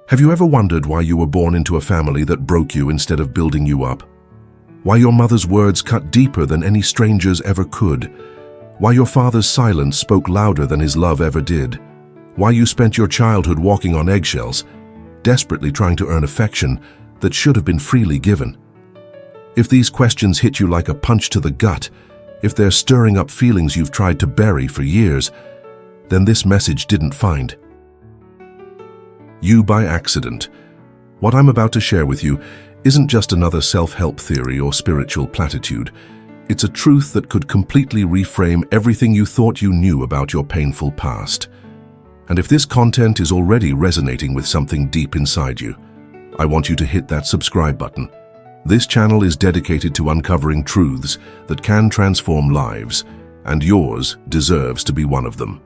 Have you ever wondered why you were born into a family that broke you instead of building you up? Why your mother's words cut deeper than any stranger's ever could? Why your father's silence spoke louder than his love ever did? Why you spent your childhood walking on eggshells, desperately trying to earn affection that should have been freely given? If these questions hit you like a punch to the gut, if they're stirring up feelings you've tried to bury for years, then this message didn't find you by accident. What I'm about to share with you isn't just another self-help theory or spiritual platitude. It's a truth that could completely reframe everything you thought you knew about your painful past. And if this content is already resonating with something deep inside you, I want you to hit that subscribe button. This channel is dedicated to uncovering truths that can transform lives, and yours deserves to be one of them.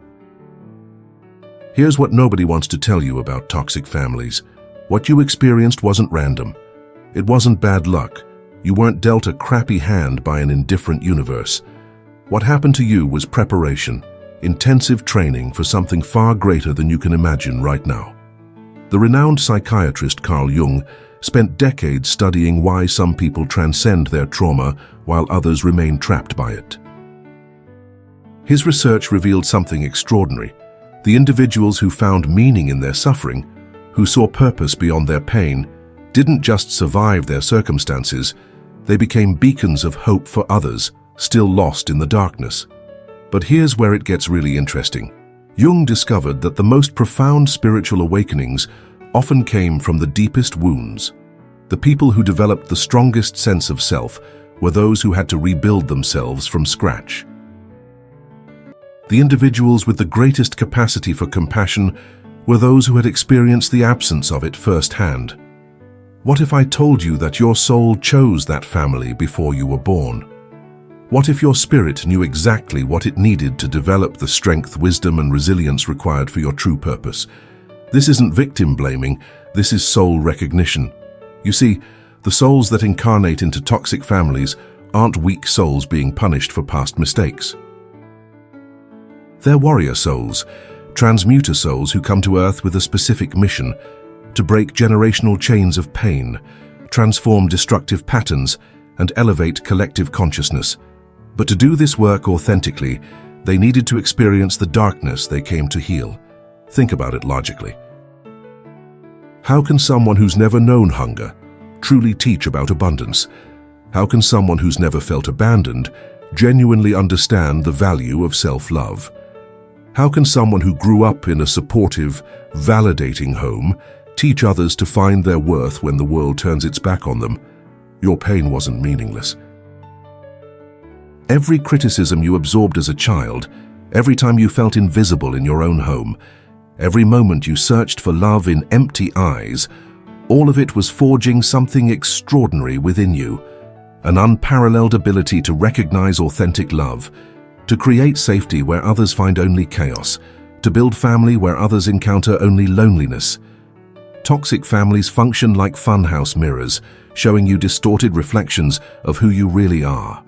Here's what nobody wants to tell you about toxic families. What you experienced wasn't random. It wasn't bad luck. You weren't dealt a crappy hand by an indifferent universe. What happened to you was preparation, intensive training for something far greater than you can imagine right now. The renowned psychiatrist Carl Jung spent decades studying why some people transcend their trauma while others remain trapped by it. His research revealed something extraordinary. The individuals who found meaning in their suffering, who saw purpose beyond their pain, didn't just survive their circumstances, they became beacons of hope for others, still lost in the darkness. But here's where it gets really interesting. Jung discovered that the most profound spiritual awakenings often came from the deepest wounds. The people who developed the strongest sense of self were those who had to rebuild themselves from scratch. The individuals with the greatest capacity for compassion were those who had experienced the absence of it firsthand. What if I told you that your soul chose that family before you were born? What if your spirit knew exactly what it needed to develop the strength, wisdom, and resilience required for your true purpose? This isn't victim blaming, this is soul recognition. You see, the souls that incarnate into toxic families aren't weak souls being punished for past mistakes. They're warrior souls, transmuter souls who come to Earth with a specific mission: to break generational chains of pain, transform destructive patterns, and elevate collective consciousness. But to do this work authentically, they needed to experience the darkness they came to heal. Think about it logically. How can someone who's never known hunger truly teach about abundance? How can someone who's never felt abandoned genuinely understand the value of self-love? How can someone who grew up in a supportive, validating home teach others to find their worth when the world turns its back on them? Your pain wasn't meaningless. Every criticism you absorbed as a child, every time you felt invisible in your own home, every moment you searched for love in empty eyes, all of it was forging something extraordinary within you: an unparalleled ability to recognize authentic love, to create safety where others find only chaos, to build family where others encounter only loneliness. Toxic families function like funhouse mirrors, showing you distorted reflections of who you really are.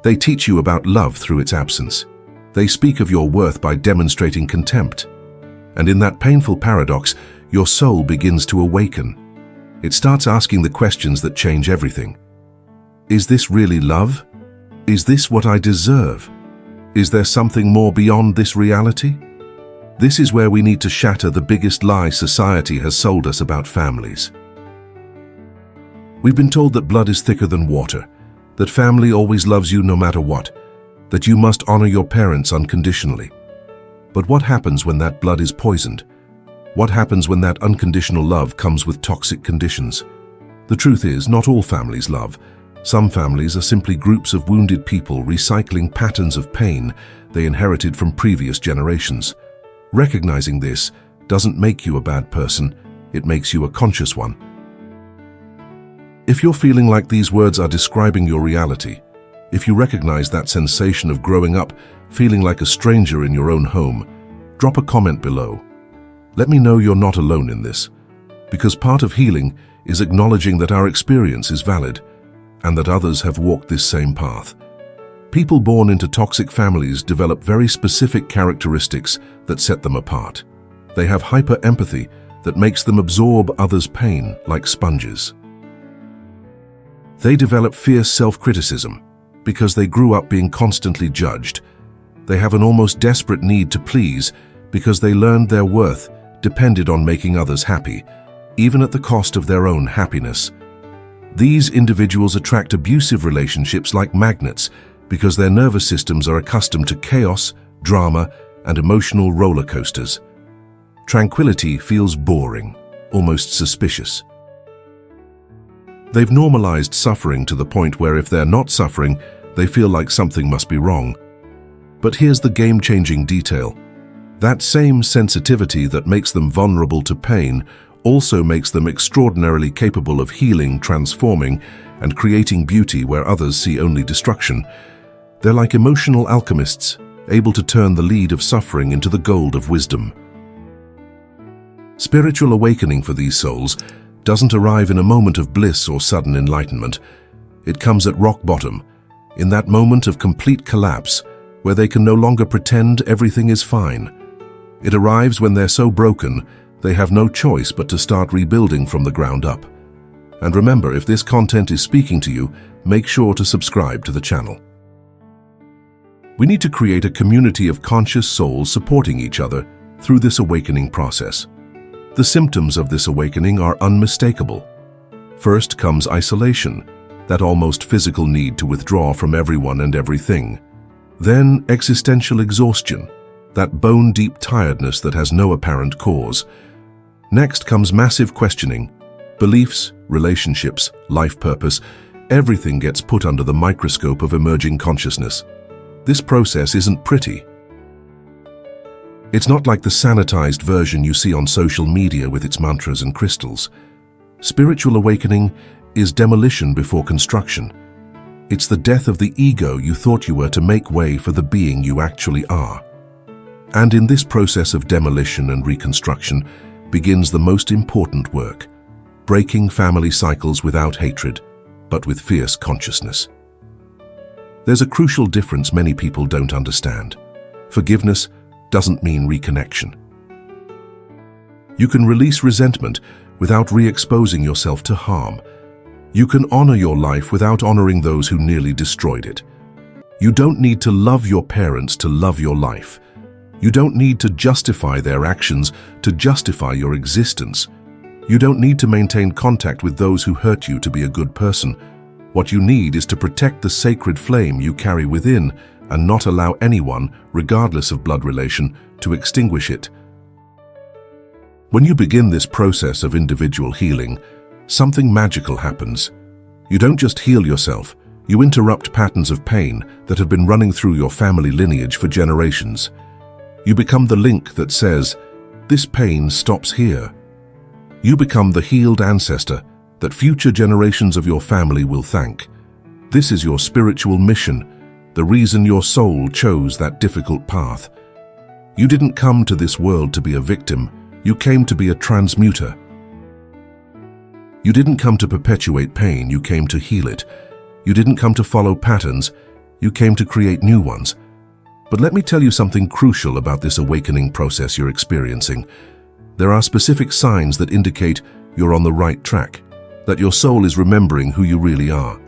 They teach you about love through its absence. They speak of your worth by demonstrating contempt. And in that painful paradox, your soul begins to awaken. It starts asking the questions that change everything. Is this really love? Is this what I deserve? Is there something more beyond this reality? This is where we need to shatter the biggest lie society has sold us about families. We've been told that blood is thicker than water, that family always loves you no matter what, that you must honor your parents unconditionally. But what happens when that blood is poisoned? What happens when that unconditional love comes with toxic conditions? The truth is, not all families love. Some families are simply groups of wounded people recycling patterns of pain they inherited from previous generations. Recognizing this doesn't make you a bad person, it makes you a conscious one. If you're feeling like these words are describing your reality, if you recognize that sensation of growing up feeling like a stranger in your own home, drop a comment below. Let me know you're not alone in this, because part of healing is acknowledging that our experience is valid and that others have walked this same path. People born into toxic families develop very specific characteristics that set them apart. They have hyper-empathy, that makes them absorb others' pain like sponges. They develop fierce self-criticism because they grew up being constantly judged. They have an almost desperate need to please because they learned their worth depended on making others happy, even at the cost of their own happiness. These individuals attract abusive relationships like magnets because their nervous systems are accustomed to chaos, drama, and emotional roller coasters. Tranquility feels boring, almost suspicious. They've normalized suffering to the point where if they're not suffering, they feel like something must be wrong. But here's the game-changing detail. That same sensitivity that makes them vulnerable to pain also makes them extraordinarily capable of healing, transforming, and creating beauty where others see only destruction. They're like emotional alchemists, able to turn the lead of suffering into the gold of wisdom. Spiritual awakening for these souls doesn't arrive in a moment of bliss or sudden enlightenment. It comes at rock bottom, in that moment of complete collapse, where they can no longer pretend everything is fine. It arrives when they're so broken, they have no choice but to start rebuilding from the ground up. And remember, if this content is speaking to you, make sure to subscribe to the channel. We need to create a community of conscious souls supporting each other through this awakening process. The symptoms of this awakening are unmistakable. First comes isolation, that almost physical need to withdraw from everyone and everything. Then existential exhaustion, that bone-deep tiredness that has no apparent cause. Next comes massive questioning. Beliefs, relationships, life purpose, everything gets put under the microscope of emerging consciousness. This process isn't pretty. It's not like the sanitized version you see on social media with its mantras and crystals. Spiritual awakening is demolition before construction. It's the death of the ego you thought you were to make way for the being you actually are. And in this process of demolition and reconstruction begins the most important work, breaking family cycles without hatred, but with fierce consciousness. There's a crucial difference many people don't understand. Forgiveness doesn't mean reconnection. You can release resentment without re-exposing yourself to harm. You can honor your life without honoring those who nearly destroyed it. You don't need to love your parents to love your life. You don't need to justify their actions to justify your existence. You don't need to maintain contact with those who hurt you to be a good person. What you need is to protect the sacred flame you carry within and not allow anyone, regardless of blood relation, to extinguish it. When you begin this process of individual healing, something magical happens. You don't just heal yourself, you interrupt patterns of pain that have been running through your family lineage for generations. You become the link that says, this pain stops here. You become the healed ancestor that future generations of your family will thank. This is your spiritual mission, the reason your soul chose that difficult path. You didn't come to this world to be a victim, you came to be a transmuter. You didn't come to perpetuate pain, you came to heal it. You didn't come to follow patterns, you came to create new ones. But let me tell you something crucial about this awakening process you're experiencing. There are specific signs that indicate you're on the right track, that your soul is remembering who you really are.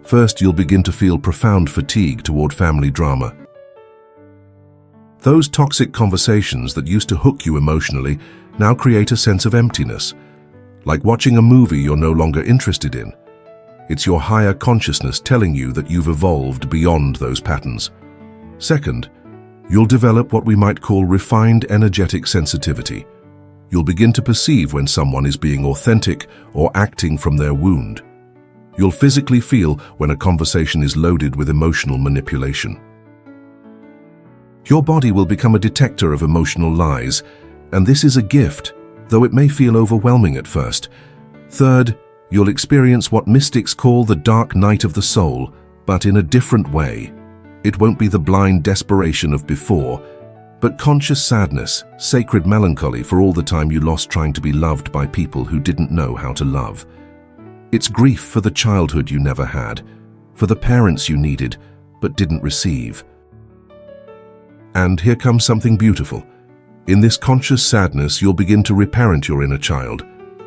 First, you'll begin to feel profound fatigue toward family drama. Those toxic conversations that used to hook you emotionally now create a sense of emptiness, like watching a movie you're no longer interested in. It's your higher consciousness telling you that you've evolved beyond those patterns. Second, you'll develop what we might call refined energetic sensitivity. You'll begin to perceive when someone is being authentic or acting from their wound. You'll physically feel when a conversation is loaded with emotional manipulation. Your body will become a detector of emotional lies, and this is a gift, though it may feel overwhelming at first. Third, you'll experience what mystics call the dark night of the soul, but in a different way. It won't be the blind desperation of before, but conscious sadness, sacred melancholy for all the time you lost trying to be loved by people who didn't know how to love. It's grief for the childhood you never had, for the parents you needed but didn't receive. And here comes something beautiful. In this conscious sadness, you'll begin to reparent your inner child.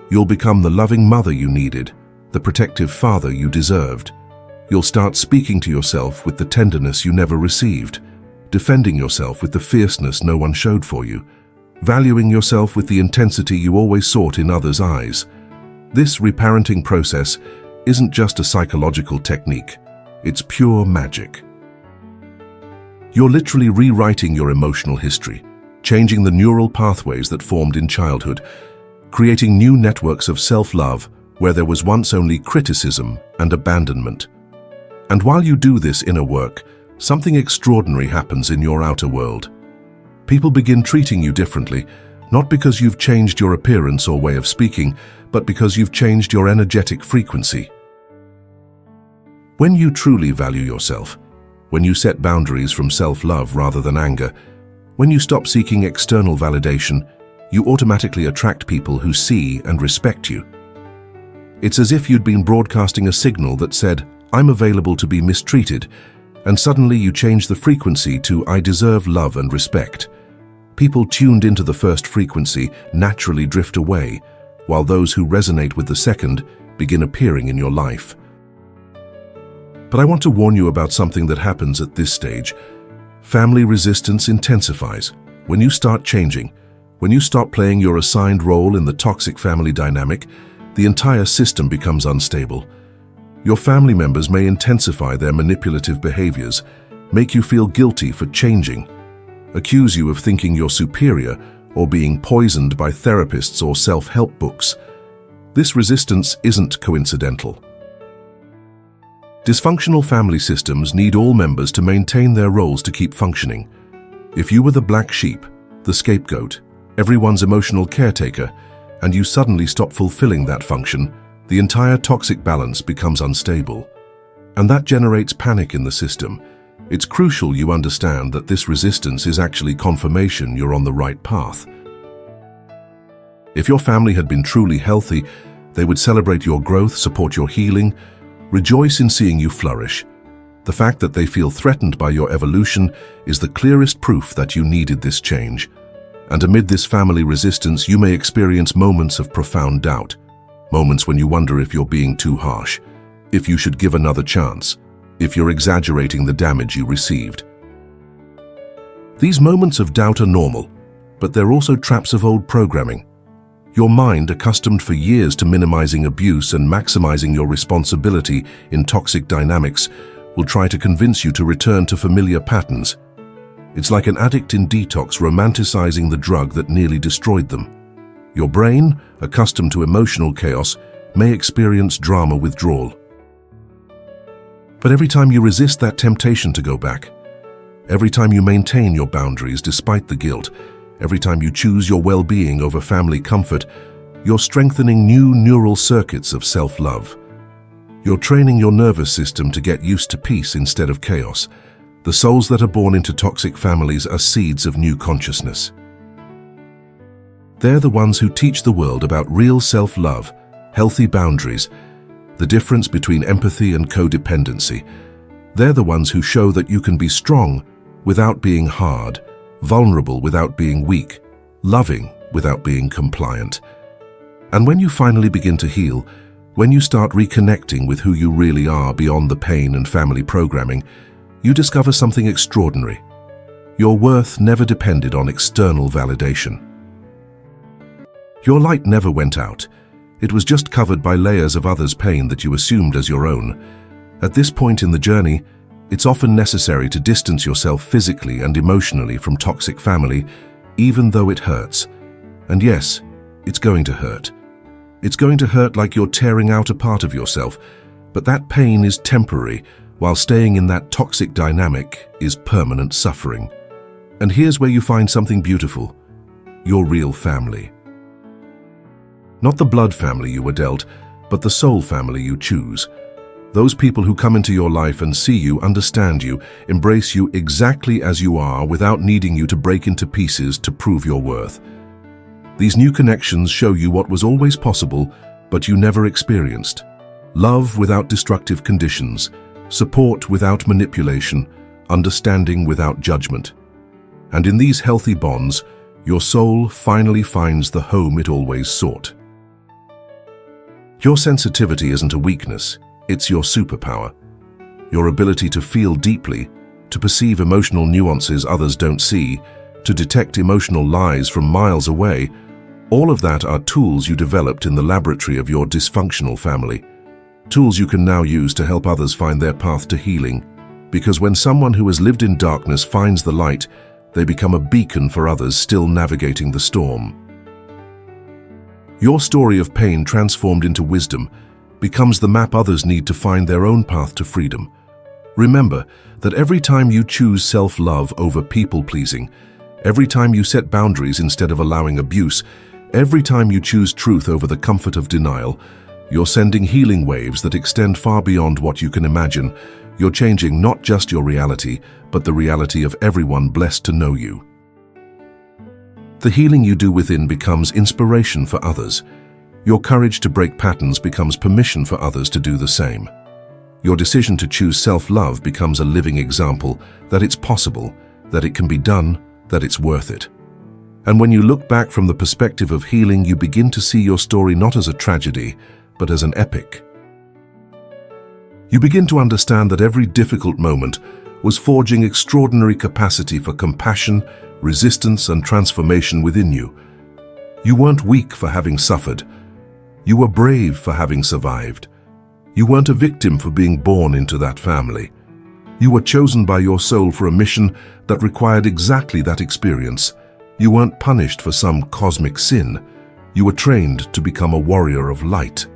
You'll become the loving mother you needed, the protective father you deserved. You'll start speaking to yourself with the tenderness you never received, defending yourself with the fierceness no one showed for you, valuing yourself with the intensity you always sought in others' eyes. This reparenting process isn't just a psychological technique, it's pure magic. You're literally rewriting your emotional history, changing the neural pathways that formed in childhood, creating new networks of self-love where there was once only criticism and abandonment. And while you do this inner work, something extraordinary happens in your outer world. People begin treating you differently, not because you've changed your appearance or way of speaking, but because you've changed your energetic frequency. When you truly value yourself, when you set boundaries from self-love rather than anger, when you stop seeking external validation, you automatically attract people who see and respect you. It's as if you'd been broadcasting a signal that said, "I'm available to be mistreated," and suddenly you change the frequency to "I deserve love and respect." People tuned into the first frequency naturally drift away, while those who resonate with the second begin appearing in your life. But I want to warn you about something that happens at this stage. Family resistance intensifies. When you start changing, when you stop playing your assigned role in the toxic family dynamic, the entire system becomes unstable. Your family members may intensify their manipulative behaviors, make you feel guilty for changing, accuse you of thinking you're superior or being poisoned by therapists or self-help books. This resistance isn't coincidental. Dysfunctional family systems need all members to maintain their roles to keep functioning. If you were the black sheep, the scapegoat, everyone's emotional caretaker, and you suddenly stop fulfilling that function, the entire toxic balance becomes unstable. And that generates panic in the system. It's crucial you understand that this resistance is actually confirmation you're on the right path. If your family had been truly healthy, they would celebrate your growth, support your healing, rejoice in seeing you flourish. The fact that they feel threatened by your evolution is the clearest proof that you needed this change. And amid this family resistance, you may experience moments of profound doubt. Moments when you wonder if you're being too harsh, if you should give another chance, if you're exaggerating the damage you received. These moments of doubt are normal, but they're also traps of old programming. Your mind, accustomed for years to minimizing abuse and maximizing your responsibility in toxic dynamics, will try to convince you to return to familiar patterns. It's like an addict in detox romanticizing the drug that nearly destroyed them. Your brain, accustomed to emotional chaos, may experience drama withdrawal. But every time you resist that temptation to go back, every time you maintain your boundaries despite the guilt, every time you choose your well-being over family comfort, you're strengthening new neural circuits of self-love. You're training your nervous system to get used to peace instead of chaos. The souls that are born into toxic families are seeds of new consciousness. They're the ones who teach the world about real self-love, healthy boundaries, the difference between empathy and codependency. They're the ones who show that you can be strong without being hard, vulnerable without being weak, loving without being compliant. And when you finally begin to heal, when you start reconnecting with who you really are beyond the pain and family programming, you discover something extraordinary. Your worth never depended on external validation. Your light never went out. It was just covered by layers of others' pain that you assumed as your own. At this point in the journey, it's often necessary to distance yourself physically and emotionally from toxic family, even though it hurts. And yes, it's going to hurt. It's going to hurt like you're tearing out a part of yourself, but that pain is temporary, while staying in that toxic dynamic is permanent suffering. And here's where you find something beautiful: your real family. Not the blood family you were dealt, but the soul family you choose. Those people who come into your life and see you, understand you, embrace you exactly as you are without needing you to break into pieces to prove your worth. These new connections show you what was always possible, but you never experienced. Love without destructive conditions, support without manipulation, understanding without judgment. And in these healthy bonds, your soul finally finds the home it always sought. Your sensitivity isn't a weakness, it's your superpower. Your ability to feel deeply, to perceive emotional nuances others don't see, to detect emotional lies from miles away, all of that are tools you developed in the laboratory of your dysfunctional family. Tools you can now use to help others find their path to healing. Because when someone who has lived in darkness finds the light, they become a beacon for others still navigating the storm. Your story of pain transformed into wisdom becomes the map others need to find their own path to freedom. Remember that every time you choose self-love over people-pleasing, every time you set boundaries instead of allowing abuse, every time you choose truth over the comfort of denial, you're sending healing waves that extend far beyond what you can imagine. You're changing not just your reality, but the reality of everyone blessed to know you. The healing you do within becomes inspiration for others. Your courage to break patterns becomes permission for others to do the same. Your decision to choose self-love becomes a living example that it's possible, that it can be done, that it's worth it. And when you look back from the perspective of healing, you begin to see your story not as a tragedy, but as an epic. You begin to understand that every difficult moment was forging extraordinary capacity for compassion, resistance, and transformation within you. You weren't weak for having suffered. You were brave for having survived. You weren't a victim for being born into that family. You were chosen by your soul for a mission that required exactly that experience. You weren't punished for some cosmic sin. You were trained to become a warrior of light.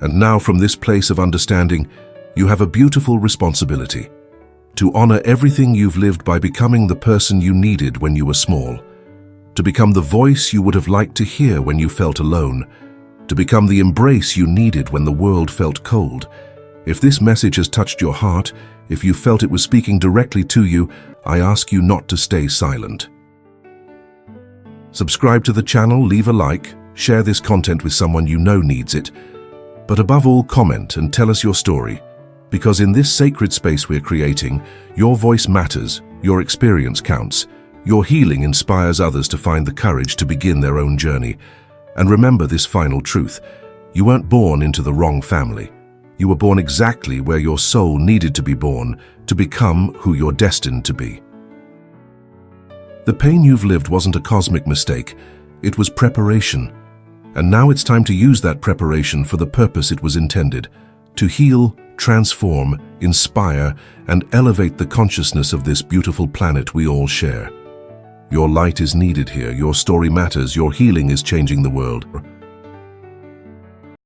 And now, from this place of understanding, you have a beautiful responsibility to honor everything you've lived by becoming the person you needed when you were small, to become the voice you would have liked to hear when you felt alone, to become the embrace you needed when the world felt cold. If this message has touched your heart, if you felt it was speaking directly to you, I ask you not to stay silent. Subscribe to the channel, leave a like, share this content with someone you know needs it. But above all, comment and tell us your story, because in this sacred space we're creating, your voice matters, your experience counts, your healing inspires others to find the courage to begin their own journey. And remember this final truth: you weren't born into the wrong family. You were born exactly where your soul needed to be born to become who you're destined to be. The pain you've lived wasn't a cosmic mistake, it was preparation. And now it's time to use that preparation for the purpose it was intended: to heal, transform, inspire, and elevate the consciousness of this beautiful planet we all share. Your light is needed here, your story matters, your healing is changing the world.